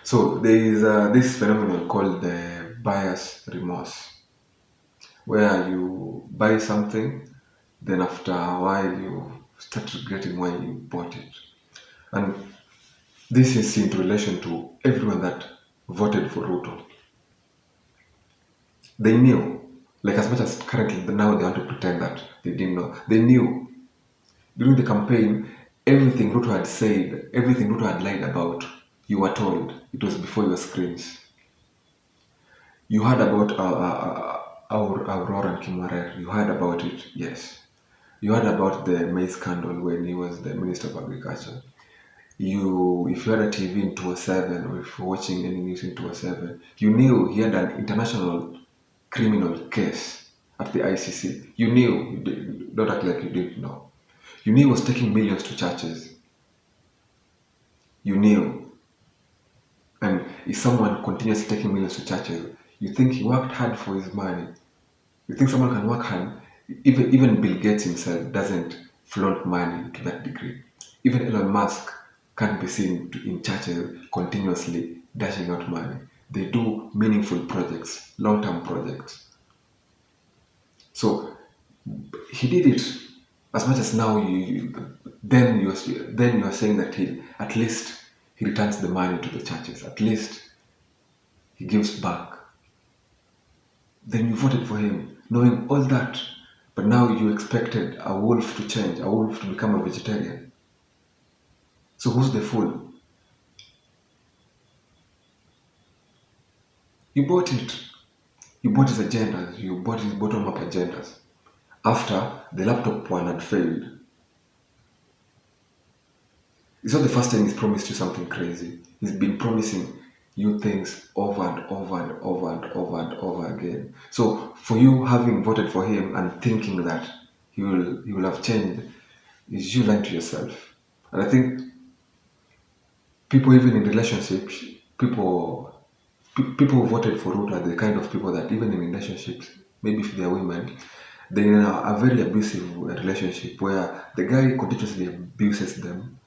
So there is this phenomenon called the buyer's remorse, where you buy something, then after a while you start regretting why you bought it. And this is in relation to everyone that voted for Ruto. They knew, like as much as currently now they want to pretend that they didn't know. They knew during the campaign everything Ruto had said, everything Ruto had lied about. You were told it was before your screens. You heard about our Aurora and Kimarer. You heard about it, yes. You heard about the maize scandal when he was the Minister of Agriculture. If you had a TV in 2007 or if you're watching any news in 2007, you knew he had an international criminal case at the ICC. You knew, don't act like you didn't know. You knew he was taking millions to churches. You knew. And if someone continues taking millions to churches, you think he worked hard for his money. You think someone can work hard? Even Bill Gates himself doesn't flaunt money to that degree. Even Elon Musk can't be seen in churches continuously dashing out money. They do meaningful projects, long-term projects. So he did it as much as now then you are saying that he at least he returns the money to the churches. At least he gives back. Then you voted for him, knowing all that. But now you expected a wolf to change, a wolf to become a vegetarian. So who's the fool? You bought it. You bought his agendas. You bought his bottom up agendas. After the laptop one had failed. It's not the first time he's promised you something crazy. He's been promising you things over and over and over and over and over again. So for you having voted for him and thinking that he will have changed is you lying to yourself. And I think people even in relationships, people who voted for Ruto are the kind of people that even in relationships, maybe if they are women, they're in a very abusive relationship where the guy continuously abuses them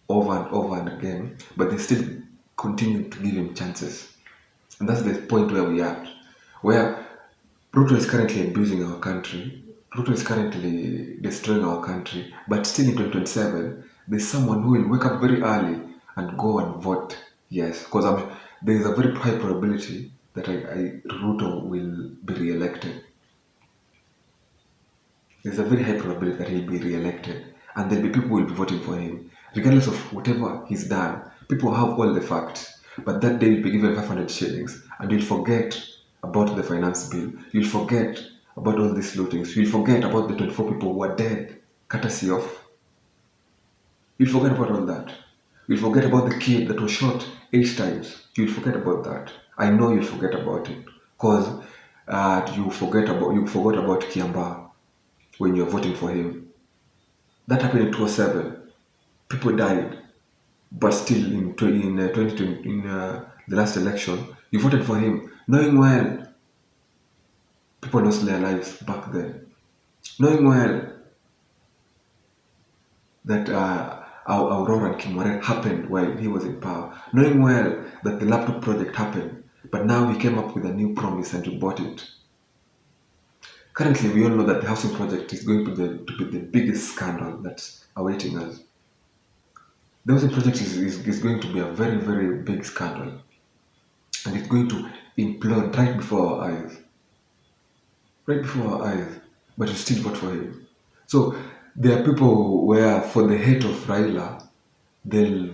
over and over and again, but they still continue to give him chances. And that's the point where we are, where Ruto is currently abusing our country. Ruto is currently destroying our country. But still in 2027, there's someone who will wake up very early and go and vote yes. Because there is a very high probability that Ruto will be re-elected. There's a very high probability that he'll be re-elected. And there'll be people who will be voting for him. Regardless of whatever he's done, people have all the facts. But that day you'll be given 500 shillings and you'll forget about the finance bill. You'll forget about all these lootings. You'll forget about the 24 people who are dead, courtesy of. You'll forget about all that. You'll forget about the kid that was shot 8 times. You'll forget about that. I know you'll forget about it. Because you forgot about Kiamba when you're voting for him. That happened in 2007. People died. But still in 2020, in the last election, you voted for him, knowing well people lost their lives back then, knowing well that our Aurora and Kimwaret happened while he was in power, knowing well that the laptop project happened, but now he came up with a new promise and you bought it. Currently, we all know that the housing project is going to be the biggest scandal that's awaiting us. The housing project is going to be a very, very big scandal and it's going to implode right before our eyes. Right before our eyes, but you still vote for him. So there are people where, for the hate of Raila, they'll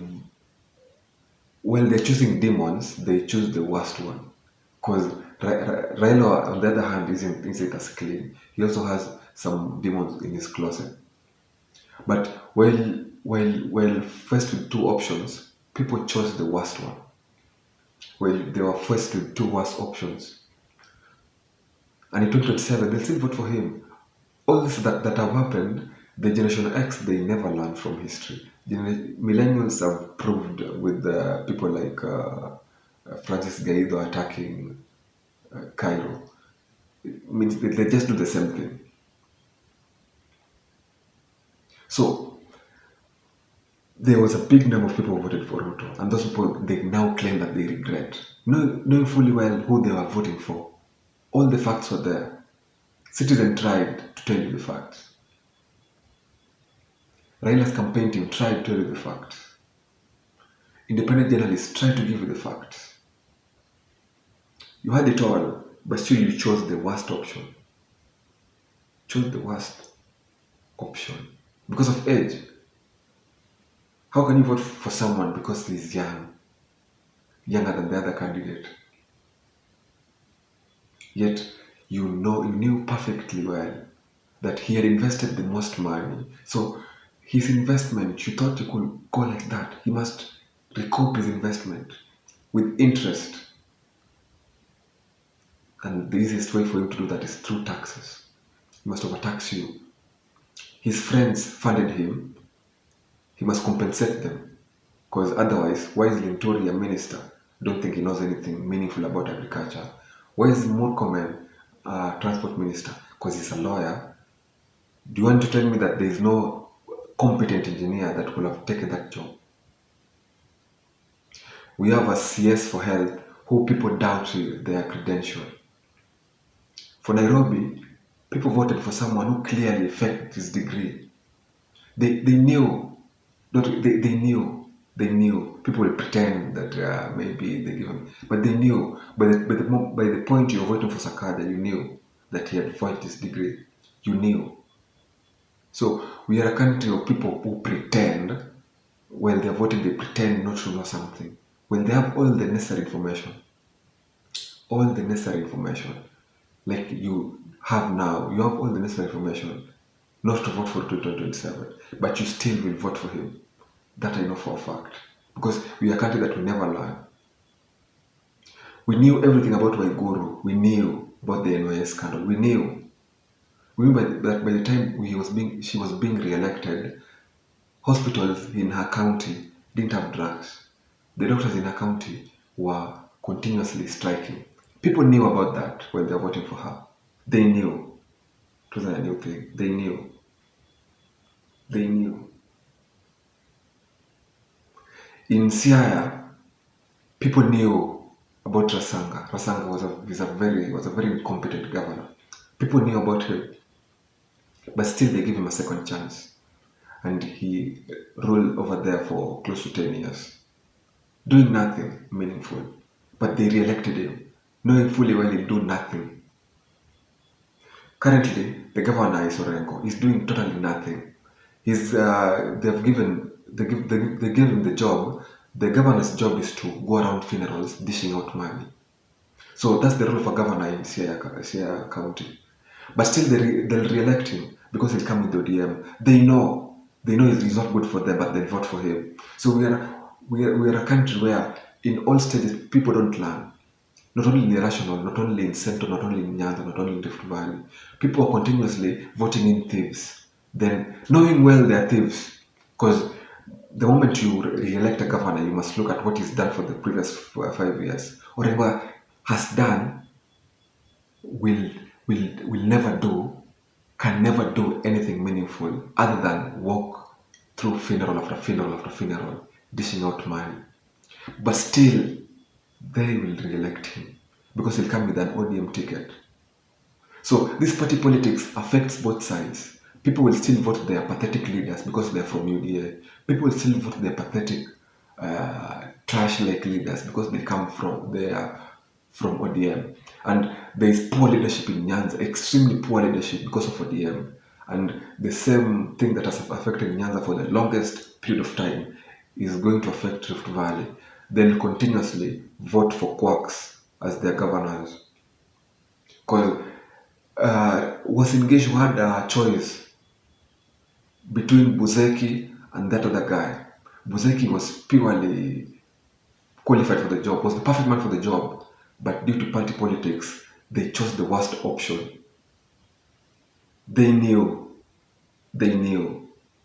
while they're choosing demons, they choose the worst one. Because Raila, on the other hand, isn't as clean. He also has some demons in his closet. But while faced with two options, people chose the worst one. Well, they were faced with two worst options. And in 2027, they'll still vote for him. All this that have happened, the Generation X, they never learn from history. Millennials have proved with people like Francis Gaido attacking Cairo. It means they just do the same thing. So there was a big number of people who voted for Ruto, and those people they now claim that they knowing fully well who they were voting for. All the facts were there. Citizen tried to tell you the facts. Raila's campaign team tried to tell you the facts. Independent journalists tried to give you the facts. You had it all, but still you chose the worst option. Chose the worst option. Because of age. How can you vote for someone because he's young? Younger than the other candidate? Yet you knew perfectly well that he had invested the most money. So his investment, you thought you could go like that. He must recoup his investment with interest. And the easiest way for him to do that is through taxes. He must overtax you. His friends funded him. He must compensate them. Because otherwise, why is Linturi a minister? Don't think he knows anything meaningful about agriculture. Why is Murkomen a transport minister? Because he's a lawyer. Do you want to tell me that there is no competent engineer that could have taken that job? We have a CS for health who people doubt their credential. For Nairobi, people voted for someone who clearly faked his degree. They knew, not, they knew. People will pretend that maybe they give him, but they knew. By the point you were voting for Sakada, you knew that he had faked his degree. You knew. So we are a country of people who pretend while they're voting, they pretend not to know something. When they have all the necessary information, like you have now, you have all the necessary information not to vote for 2027, but you still will vote for him. That I know for a fact. Because we are a country that will never learn. We knew everything about Waiguru. We knew about the NYS scandal. We knew. We knew that by the time she was being re-elected, hospitals in her county didn't have drugs. The doctors in her county were continuously striking. People knew about that when they were voting for her. They knew. It wasn't a new thing. They knew. They knew. In Siaya, people knew about Rasanga. Rasanga was a very incompetent governor. People knew about him, but still they gave him a second chance, and he ruled over there for close to 10 years, doing nothing meaningful. But they re-elected him, knowing fully well he'll do nothing. Currently, the governor is Orengo. He's doing totally nothing. They've given they gave him the job. The governor's job is to go around funerals dishing out money. So that's the role of a governor in Siaya County. But still, they'll re-elect him because he'll come with the ODM. They know he's not good for them, but they'll vote for him. So we are a country where in all stages people don't learn. Not only in the National, not only in Central, not only in Nyanza, not only in Rift Valley. People are continuously voting in thieves. Then, knowing well they're thieves. Because the moment you re-elect a governor, you must look at what he's done for the previous 5 years. Whatever has done will can never do anything meaningful other than walk through funeral after funeral after funeral, dishing out money. But still, they will re-elect him because he'll come with an ODM ticket. So this party politics affects both sides. People will still vote their pathetic leaders because they're from UDA. People will still vote their pathetic, trash-like leaders because they are from ODM. And there is poor leadership in Nyanza, extremely poor leadership because of ODM. And the same thing that has affected Nyanza for the longest period of time is going to affect Rift Valley. They'll continuously vote for quacks as their governors. Because Uasin Gishu had a choice between Buzeki and that other guy. Buzeki was purely qualified for the job, was the perfect man for the job, but due to party politics, they chose the worst option. They knew.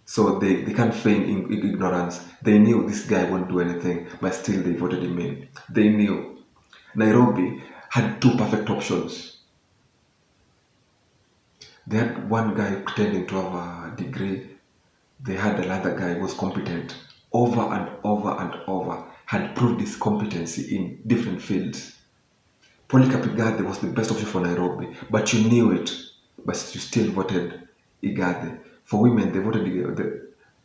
So they can't feign ignorance. They knew this guy won't do anything, but still they voted him in. They knew. Nairobi had two perfect options. They had one guy pretending to have a degree. They had another guy who was competent over and over and over. had proved his competency in different fields. Polycarp Igathe was the best option for Nairobi, but you knew it, but you still voted Igathe. For women, they voted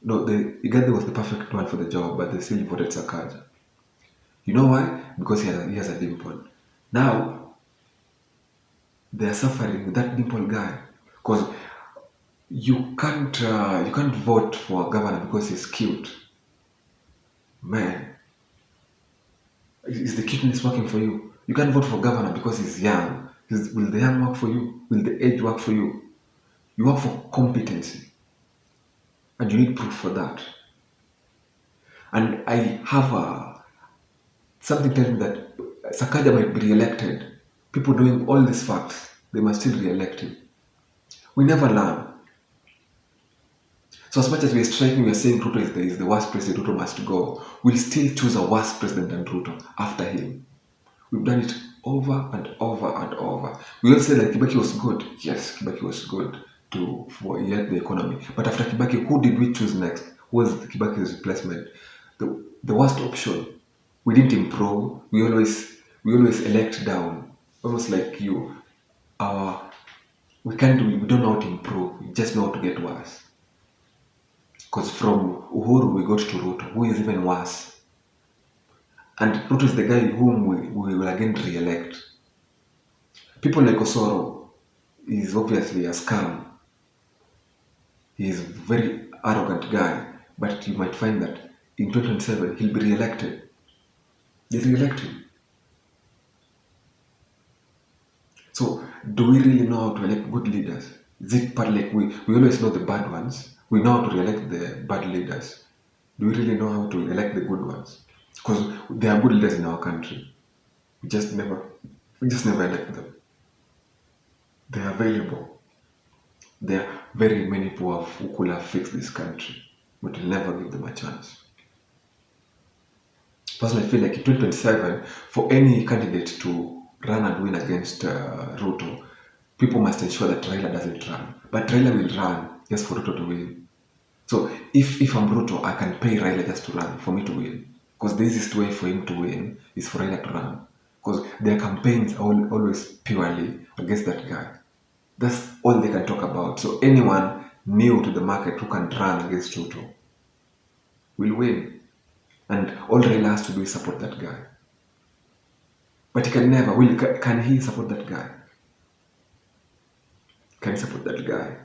no, Igathe was the perfect one for the job, but they still voted Sakaja. You know why? Because he has a dimple. Now they are suffering with that dimple guy because you can't vote for a governor because he's cute. Man, is the cuteness working for you? You can't vote for governor because he's young. Will the young work for you? Will the age work for you? You work for competency, and you need proof for that. And I have something telling me that Sakaja might be re-elected. People knowing all these facts, they must still re-elect him. We never learn. So as much as we are striking, we are saying Ruto is the worst president, Ruto must go. We'll still choose a worse president than Ruto after him. We've done it over and over and over. We all say that Kibaki was good. Yes, Kibaki was good for yet the economy. But after Kibaki, who did we choose next? Who was Kibaki's replacement? The worst option. We didn't improve. We always elect down. Almost like you. Our we don't know how to improve. We just know how to get worse. Because from Uhuru we got to Ruto, who is even worse. And Ruto is the guy whom we will again re-elect. People like Osoro is obviously a scam. He is a very arrogant guy, but you might find that in 2027 he'll be re-elected. They re-elect him. So do we really know how to elect good leaders? Is it part like we always know the bad ones? We know how to re-elect the bad leaders. Do we really know how to elect the good ones? Because there are good leaders in our country. We just never elect them. They are available. There are very many people who could have fixed this country, but we'll never give them a chance. Personally, I feel like in 2027, for any candidate to run and win against Ruto, people must ensure that Raila doesn't run. But Raila will run just for Ruto to win. So if I'm Ruto, I can pay Raila just to run for me to win. Because the easiest way for him to win is for Raila to run. Because their campaigns are always purely against that guy. That's all they can talk about. So anyone new to the market who can run against Ruto will win. And all Raila has to do is support that guy. But he can never. Can he support that guy? Can he support that guy?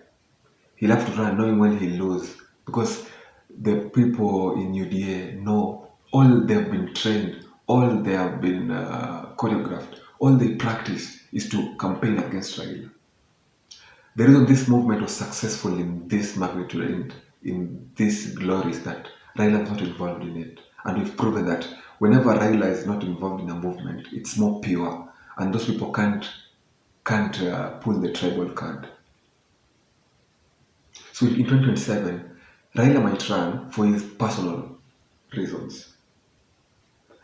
He'll have to run knowing when he'll lose. Because the people in UDA know all they've been trained, all they have been choreographed, all they practice is to campaign against Raila. The reason this movement was successful in this magnitude, in this glory, is that Raila was not involved in it. And we've proven that whenever Raila is not involved in a movement, it's more pure. And those people can't pull the tribal card. So in 2027, Raila might run for his personal reasons.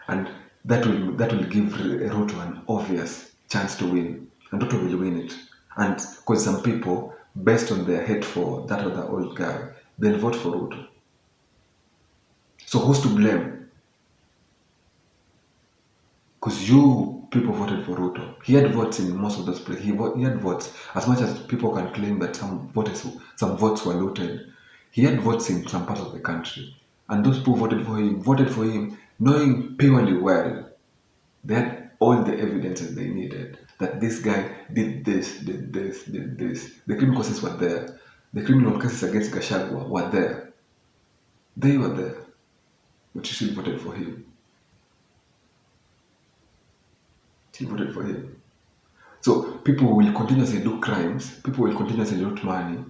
And that will give Ruto an obvious chance to win. And Ruto will win it. And because some people, based on their hate for that other old guy, they'll vote for Ruto. So who's to blame? Because you people voted for Ruto. He had votes in most of those places. He had votes. As much as people can claim that some votes were looted, he had votes in some parts of the country. And those people voted for him knowing purely well they had all the evidences they needed that this guy did this, did this, did this. The criminal cases were there. The criminal cases against Gachagua were there. They were there. But you still voted for him. Still voted for him. So people will continuously do crimes. People will continuously loot money.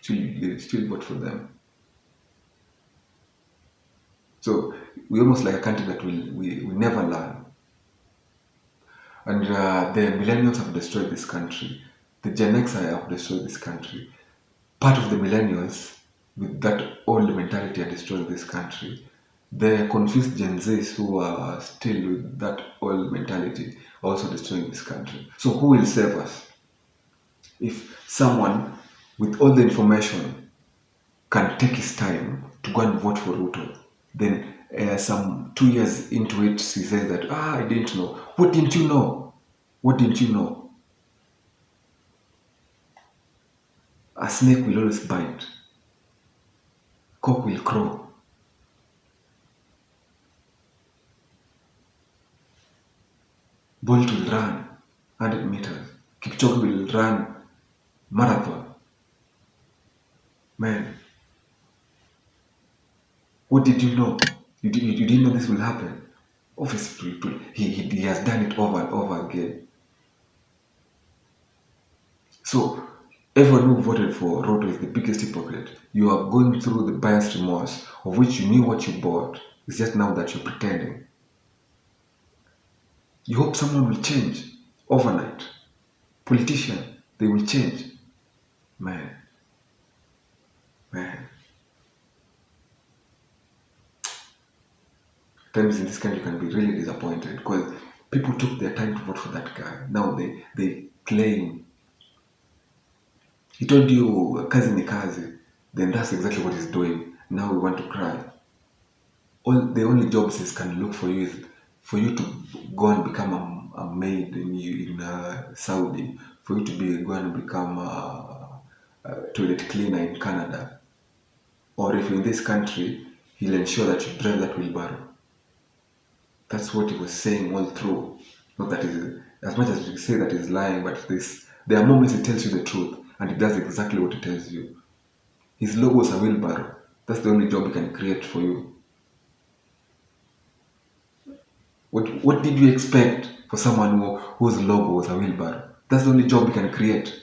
Still vote for them. So we're almost like a country that we never learn. And the millennials have destroyed this country. The Gen X have destroyed this country. Part of the millennials with that old mentality are destroying this country. The confused Gen Zs who are still with that old mentality are also destroying this country. So who will save us? If someone with all the information can take his time to go and vote for Ruto, then some 2 years into it, he says that, I didn't know. What didn't you know? What didn't you know? A snake will always bite, cock will crow, Bolt will run 100 meters, Kipchoge will run marathon. Man, what did you know? You didn't know this will happen. Obviously, he has done it over and over again. So, everyone who voted for Ruto is the biggest hypocrite. You are going through the buyer's remorse, of which you knew what you bought. It's just now that you're pretending. You hope someone will change overnight. Politician, they will change. Man, man. Times in this country can be really disappointed because people took their time to vote for that guy. Now they claim he told you kazi ni kazi, then that's exactly what he's doing. Now we want to cry. All the only jobs he can look for you is for you to go and become a maid in Saudi, for you to go and become a toilet cleaner in Canada, or if you're in this country, he'll ensure that you drive that wheelbarrow. That's what he was saying all through. Not that he's, as much as we say that he's lying, but there are moments he tells you the truth, and he does exactly what he tells you. His logo is a wheelbarrow. That's the only job he can create for you. What did you expect for someone whose logo was a wheelbarrow? That's the only job he can create.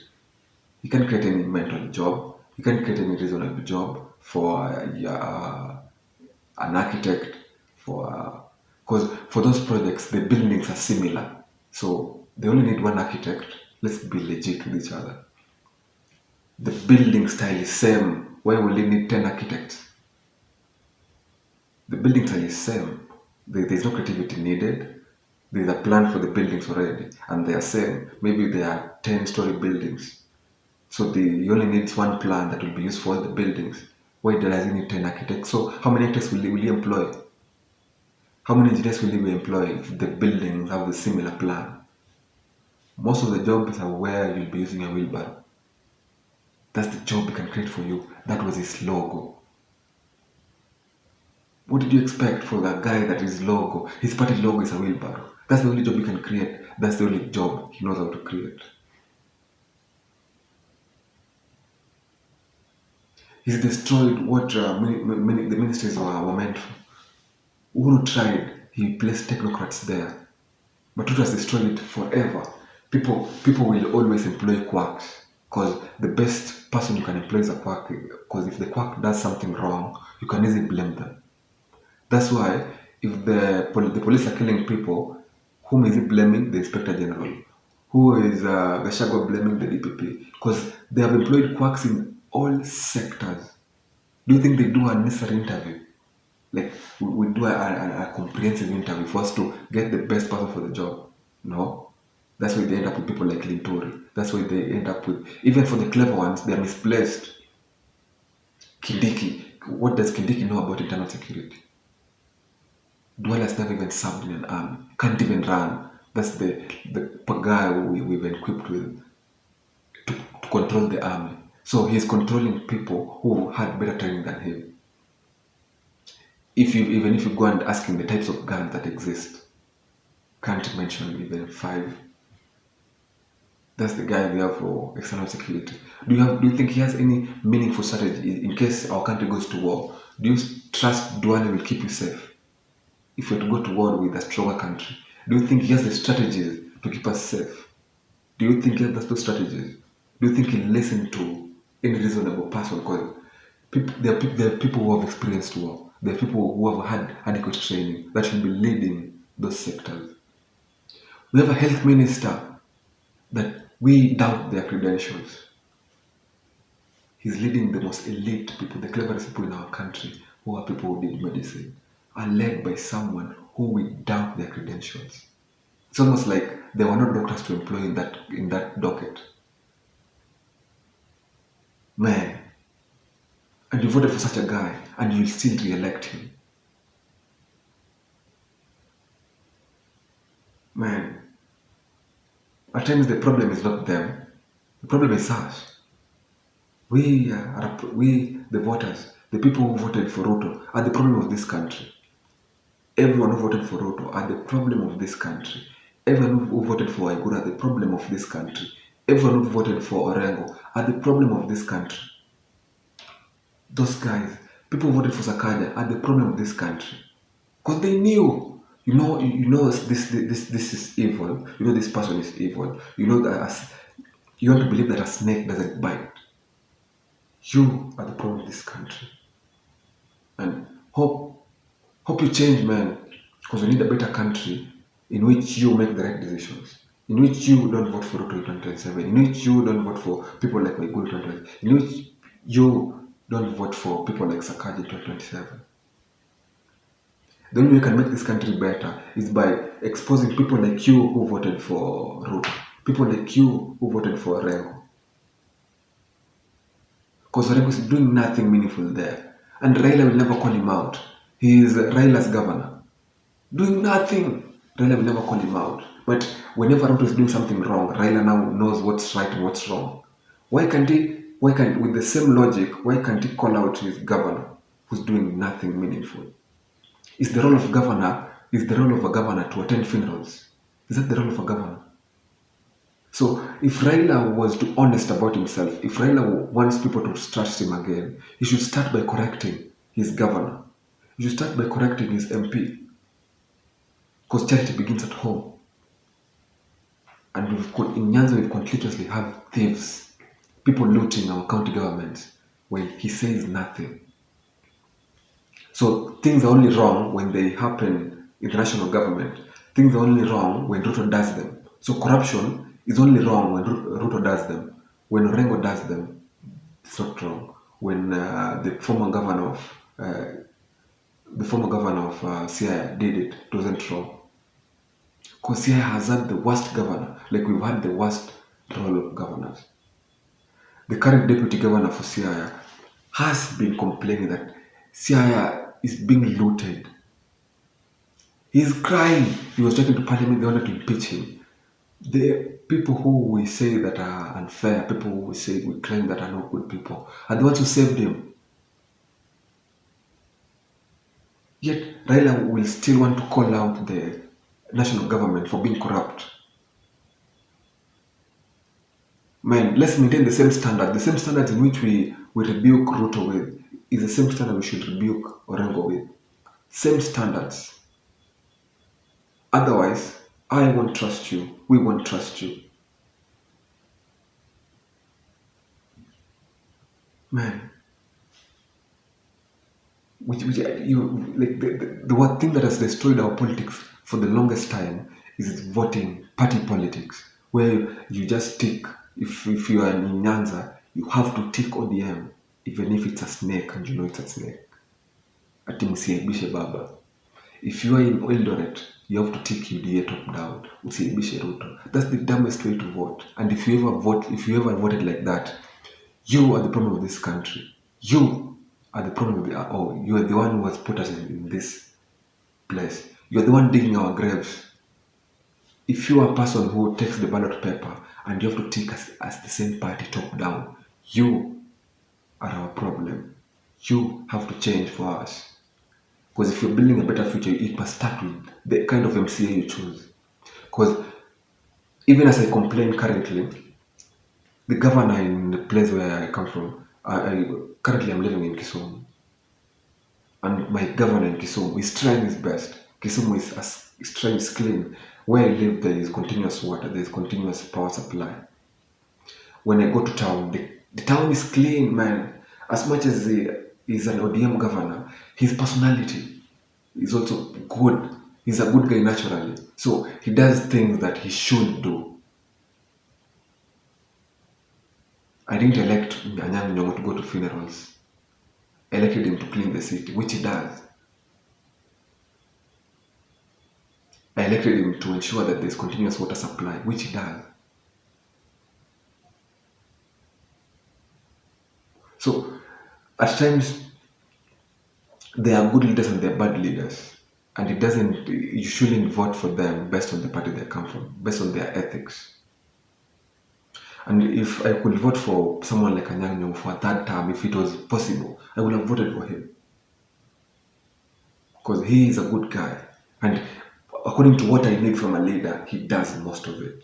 He can't create any mental job. He can't create any reasonable job for an architect. Because for those projects, the buildings are similar. So they only need one architect. Let's be legit with each other. The building style is same. Why will they need 10 architects? The building style is same. There's no creativity needed. There's a plan for the buildings already, and they are same. Maybe they are 10-story buildings. So he only needs one plan that will be used for all the buildings. Why does he need 10 architects? So how many architects will he employ? How many engineers will he employ if the buildings have a similar plan? Most of the jobs are where you'll be using a wheelbarrow. That's the job he can create for you. That was his logo. What did you expect for that guy that his logo, his party logo is a wheelbarrow? That's the only job he can create. That's the only job he knows how to create. He's destroyed what the ministries were meant for. Uhuru tried, he placed technocrats there. But Ruto has destroyed it forever. People will always employ quacks because the best person you can employ is a quack. Because if the quack does something wrong, you can easily blame them. That's why if the police are killing people, whom is he blaming? The Inspector General. Who is Gachagua blaming? The DPP. Because they have employed quacks in all sectors. Do you think they do a necessary interview? Like we do a comprehensive interview for us to get the best person for the job? No. That's why they end up with people like Lintori. That's why they end up with, even for the clever ones, they are misplaced. Kindiki. What does Kindiki know about internal security? Dweller's never even served in an army. Can't even run. That's the guy we've equipped with to control the army. So he's controlling people who had better training than him. Even if you go and ask him the types of guns that exist, can't mention even 5. That's the guy we have for external security. Do you think he has any meaningful strategy in case our country goes to war? Do you trust Duale will keep you safe if you're to go to war with a stronger country? Do you think he has the strategies to keep us safe? Do you think he has those strategies? Do you think he'll listen to any reasonable person? Because there are people who have experienced war. There are people who have had adequate training that should be leading those sectors. We have a health minister that we doubt their credentials. He's leading the most elite people, the cleverest people in our country, who are people who did medicine, are led by someone who we doubt their credentials. It's almost like there were no doctors to employ in that docket. Man, and you voted for such a guy, and you'll still re-elect him. Man, at times the problem is not them. The problem is us. We, the voters, the people who voted for Ruto, are the problem of this country. Everyone who voted for Ruto are the problem of this country. Everyone who voted for Aigura are the problem of this country. Everyone who voted for Orengo are the problem of this country. Those guys, people who voted for Sakaja are the problem of this country. Because they knew, this is evil. You know this person is evil. You know that you want to believe that a snake doesn't bite. You are the problem of this country. And hope you change, man. Because we need a better country in which you make the right decisions. In which you don't vote for Ruto in 2027. In which you don't vote for people like Maigulu 2027. In which you don't vote for people like Sakaji in 2027. The only way we can make this country better is by exposing people like you who voted for Ruto. People like you who voted for Orengo. Because Orengo is doing nothing meaningful there. And Raila will never call him out. He is Raila's governor. Doing nothing. Raila will never call him out. But whenever Ruto is doing something wrong, Raila now knows what's right and what's wrong. With the same logic, why can't he call out his governor who's doing nothing meaningful? Is the role of a governor to attend funerals? Is that the role of a governor? So if Raila was to honest about himself, if Raila wants people to trust him again, he should start by correcting his governor. He should start by correcting his MP. Because charity begins at home. And in Nyanza we continuously have thieves, people looting our county governments when he says nothing. So things are only wrong when they happen in the national government. Things are only wrong when Ruto does them. So corruption is only wrong when Ruto does them. When Orengo does them, it's not wrong. When the former governor of Siaya did it, it wasn't wrong. Because Siaya has had the worst governor, like we've had the worst role of governors. The current deputy governor for Siaya has been complaining that Siaya is being looted. He's crying. He was talking to parliament, they wanted to impeach him. The people who we say that are unfair, people who we claim that are not good people, are the ones who saved him. Yet Raila will still want to call out the national government for being corrupt. Man, let's maintain the same standard. The same standards in which we rebuke Ruto with is the same standard we should rebuke Orengo with. Same standards. Otherwise, I won't trust you. We won't trust you. Man, the one thing that has destroyed our politics for the longest time is voting party politics, where you just tick. If you are in Nyanza, you have to tick ODM, even if it's a snake and you know it's a snake. Ati msiaibishe baba. If you are in Eldoret, you have to tick UDA top down. Usiaibishe Ruto. That's the dumbest way to vote. And if you ever voted like that, you are the problem of this country. You are the problem of you are the one who has put us in this place. You are the one digging our graves. If you are a person who takes the ballot paper and you have to tick as the same party top down, you are our problem. You have to change for us. Because if you're building a better future, it must start with the kind of MCA you choose. Because even as I complain currently, the governor in the place where I come from, currently I'm living in Kisumu. And my governor in Kisumu is trying his best. Kisumu is trying to clean. Where I live, there is continuous water, there is continuous power supply. When I go to town, the town is clean, man. As much as he is an ODM governor, his personality is also good. He's a good guy naturally. So he does things that he should do. I didn't elect Anyang' Nyong'o to go to funerals. I elected him to clean the city, which he does. I elected him to ensure that there's continuous water supply, which he does. So, at times, there are good leaders and there are bad leaders. And it doesn't, you shouldn't vote for them based on the party they come from, based on their ethics. And if I could vote for someone like Anyang for a third term, if it was possible, I would have voted for him because he is a good guy. And according to what I need from a leader, he does most of it.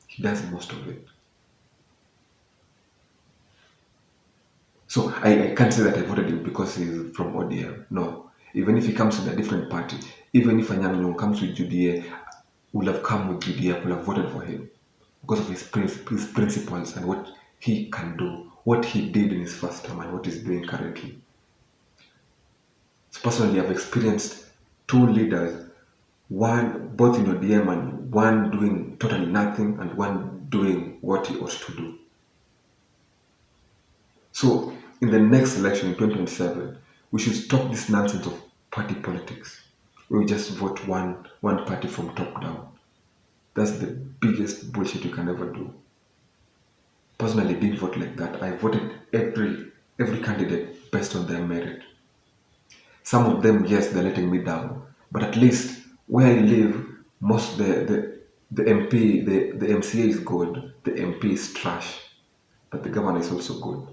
He does most of it. So I can't say that I voted him because he's from ODM. No. Even if he comes with a different party, even if Anyang comes with UDA, would have come with UDA, would have voted for him because of his principles and what he can do, what he did in his first term and what he's doing currently. So personally, I've experienced two leaders, one both in ODM and one doing totally nothing and one doing what he ought to do. So in the next election in 2027, we should stop this nonsense of party politics. We just vote one party from top down. That's the biggest bullshit you can ever do. Personally, I didn't vote like that. I voted every candidate based on their merit. Some of them, yes, they're letting me down, but at least where I live, most the MP, the MCA is good, the MP is trash, but the governor is also good.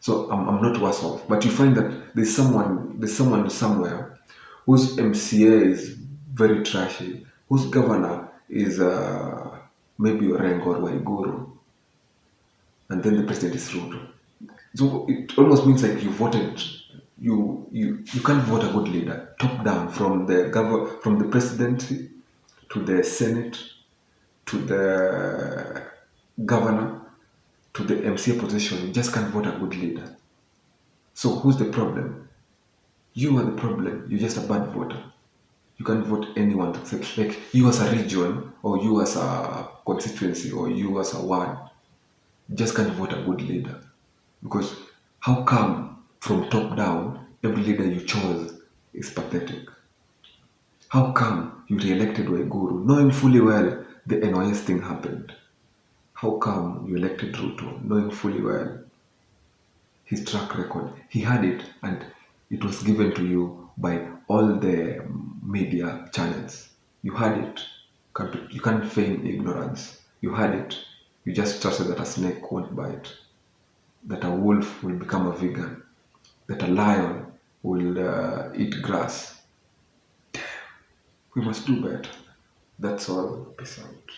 So I'm not worse off. But you find that there's someone somewhere whose MCA is very trashy, whose governor is maybe Orengo or Waiguru, and then the president is Ruto. So it almost means like you voted, you can't vote a good leader top down from the presidency to the senate to the governor to the MCA position. You just can't vote a good leader. So who's the problem? You are the problem. You're just a bad voter. You can't vote anyone like you as a region or you as a constituency or you as a ward. You just can't vote a good leader. Because how come from top down, every leader you chose is pathetic? How come you re-elected Waiguru, knowing fully well the NYS thing happened? How come you elected Ruto, knowing fully well his track record? He had it and it was given to you by all the media channels. You had it. You can't feign ignorance. You had it. You just trusted that a snake won't bite, that a wolf will become a vegan, that a lion will eat grass. We must do better. That's all. Peace out.